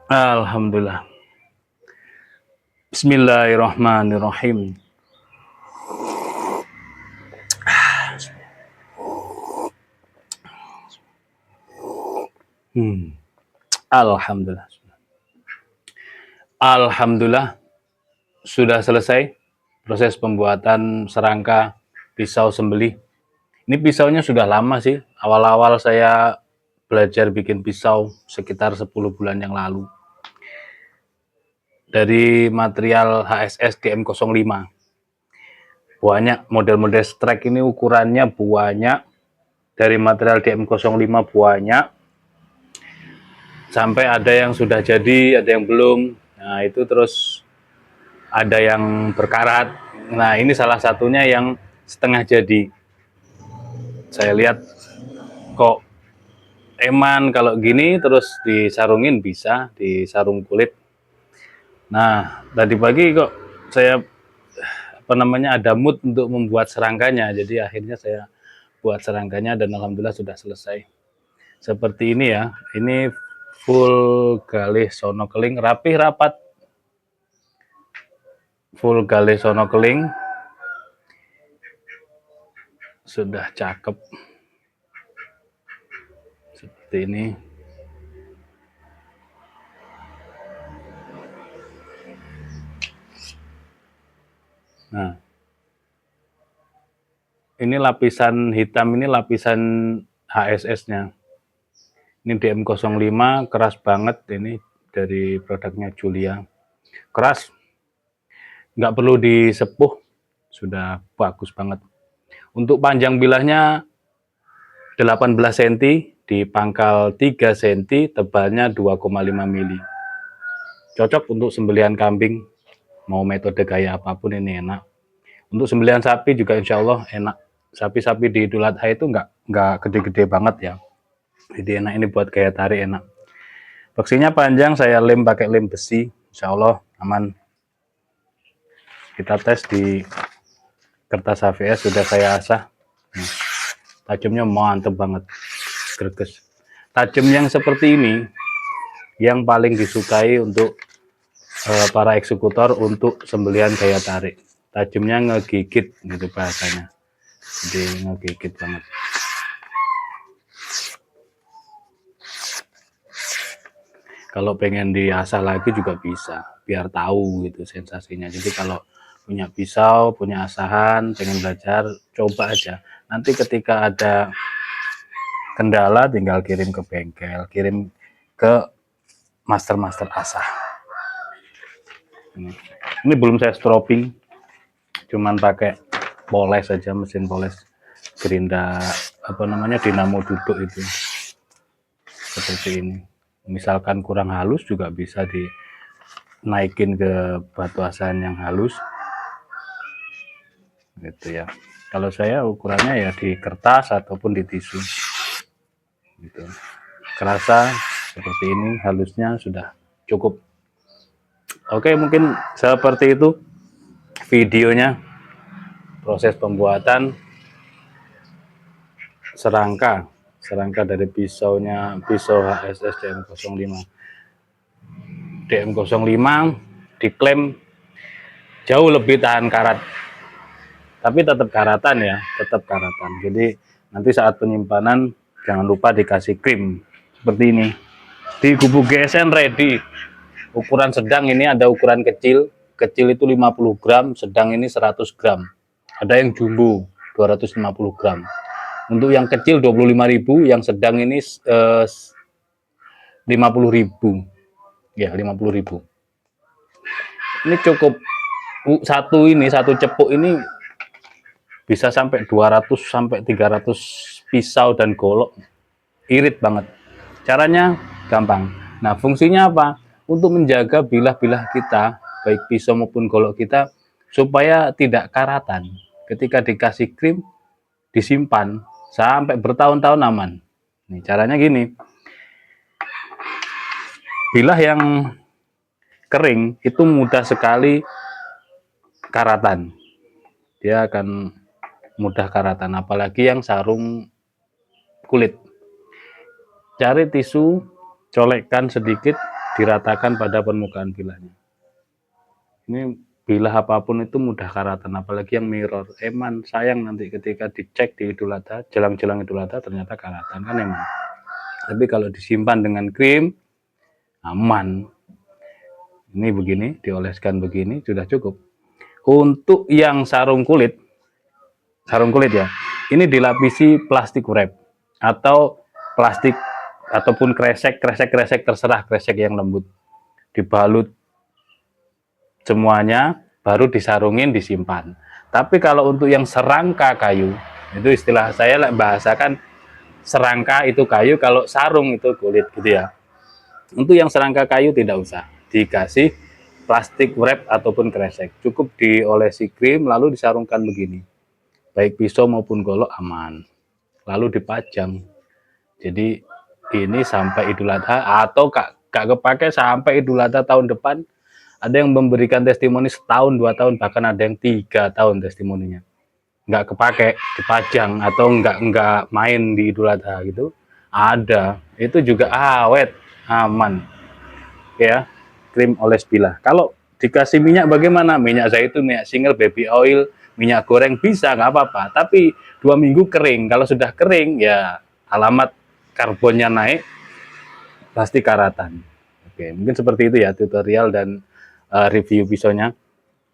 Alhamdulillah. Bismillahirrahmanirrahim. Hmm. Alhamdulillah. Alhamdulillah sudah selesai proses pembuatan serangka pisau sembelih. Ini pisaunya sudah lama sih. Awal-awal saya belajar bikin pisau sekitar 10 bulan yang lalu. Dari material HSS DM05. Banyak model-model strike ini ukurannya banyak. Dari material DM05 banyak. Sampai ada yang sudah jadi, ada yang belum. Nah, itu terus ada yang berkarat. Nah, ini salah satunya yang setengah jadi. Saya lihat kok eman kalau gini terus disarungin bisa, disarung kulit. Nah, tadi pagi kok saya ada mood untuk membuat serangkanya. Jadi akhirnya saya buat serangkanya dan alhamdulillah sudah selesai. Seperti ini ya. Ini full galih sono keling, rapih rapat. Full galih sono keling. Sudah cakep. Seperti ini. Nah, ini lapisan hitam, ini lapisan HSS-nya. Ini DM05, keras banget ini dari produknya Julia. Keras, nggak perlu disepuh, sudah bagus banget. Untuk panjang bilahnya 18 cm, di pangkal 3 cm, tebalnya 2,5 mili. Cocok untuk sembelihan kambing, mau metode gaya apapun ini enak. Untuk sembelihan sapi juga insya Allah enak. Sapi-sapi di Idul Adha itu nggak gede-gede banget ya. Jadi enak, ini buat gaya tarik enak. Beksinya panjang, saya lem pakai lem besi, insya Allah aman. Kita tes di kertas HVS sudah saya asah. Tajamnya mantep banget, greges. Tajam yang seperti ini yang paling disukai untuk para eksekutor untuk sembelihan gaya tarik. Tajamnya ngegigit gitu bahasanya. Jadi ngegigit banget. Kalau pengen diasah lagi juga bisa, biar tahu gitu sensasinya. Jadi kalau punya pisau, punya asahan, pengen belajar, coba aja. Nanti ketika ada kendala tinggal kirim ke bengkel, kirim ke master-master asah. Ini belum saya stropping, cuman pakai poles saja, mesin poles gerinda dinamo duduk itu. Seperti ini. Misalkan kurang halus juga bisa dinaikin ke batu asahan yang halus. Gitu ya. Kalau saya ukurannya ya di kertas ataupun di tisu. Gitu. Kerasa seperti ini, halusnya sudah cukup. Oke, mungkin seperti itu videonya, proses pembuatan serangka dari pisau HSS DM05. DM05 diklaim jauh lebih tahan karat, tapi tetap karatan ya, tetap karatan. Jadi nanti saat penyimpanan jangan lupa dikasih krim seperti ini. Di gubuk GSN ready. Ukuran sedang ini ada ukuran kecil itu 50 gram, sedang ini 100 gram. Ada yang jumbo 250 gram. Untuk yang kecil 25.000, yang sedang ini 50.000. Ya, 50.000. Ini cukup satu cepuk ini bisa sampai 200 sampai 300 pisau dan golok. Irit banget. Caranya gampang. Nah, fungsinya apa? Untuk menjaga bilah-bilah kita, baik pisau maupun golok kita, supaya tidak karatan. Ketika dikasih krim, disimpan sampai bertahun-tahun aman. Nih, caranya gini. Bilah yang kering itu mudah sekali karatan. Dia akan mudah karatan, apalagi yang sarung kulit. Cari tisu, colekkan sedikit, diratakan pada permukaan bilahnya. Ini bilah apapun itu mudah karatan, apalagi yang mirror. Eman sayang nanti ketika dicek di Idul Adha, jelang-jelang Idul Adha ternyata karatan kan emang. Tapi kalau disimpan dengan krim aman. Ini begini, dioleskan begini sudah cukup. Untuk yang sarung kulit ya, ini dilapisi plastik wrap atau plastik ataupun kresek terserah, kresek yang lembut. Dibalut semuanya, baru disarungin, disimpan. Tapi kalau untuk yang serangka kayu, itu istilah saya bahasakan serangka itu kayu, kalau sarung itu kulit gitu ya. Untuk yang serangka kayu tidak usah dikasih plastik wrap ataupun kresek, cukup diolesi krim lalu disarungkan begini, baik pisau maupun golok aman, lalu dipajang. Jadi ini sampai Idul Adha atau gak kepake sampai Idul Adha tahun depan. Ada yang memberikan testimoni setahun, 2 tahun, bahkan ada yang 3 tahun testimoninya. Nggak kepake, dipajang atau nggak main di Idul Adha gitu. Ada, itu juga awet, aman. Ya, krim oles bilah. Kalau dikasih minyak bagaimana? Minyak zaitun, minyak single, baby oil, minyak goreng bisa nggak apa-apa. Tapi 2 minggu kering. Kalau sudah kering ya alamat karbonnya naik, pasti karatan. Oke, mungkin seperti itu ya tutorial dan review pisaunya.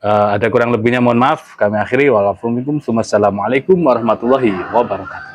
Ada kurang lebihnya mohon maaf. Kami akhiri. Wassalamualaikum warahmatullahi wabarakatuh.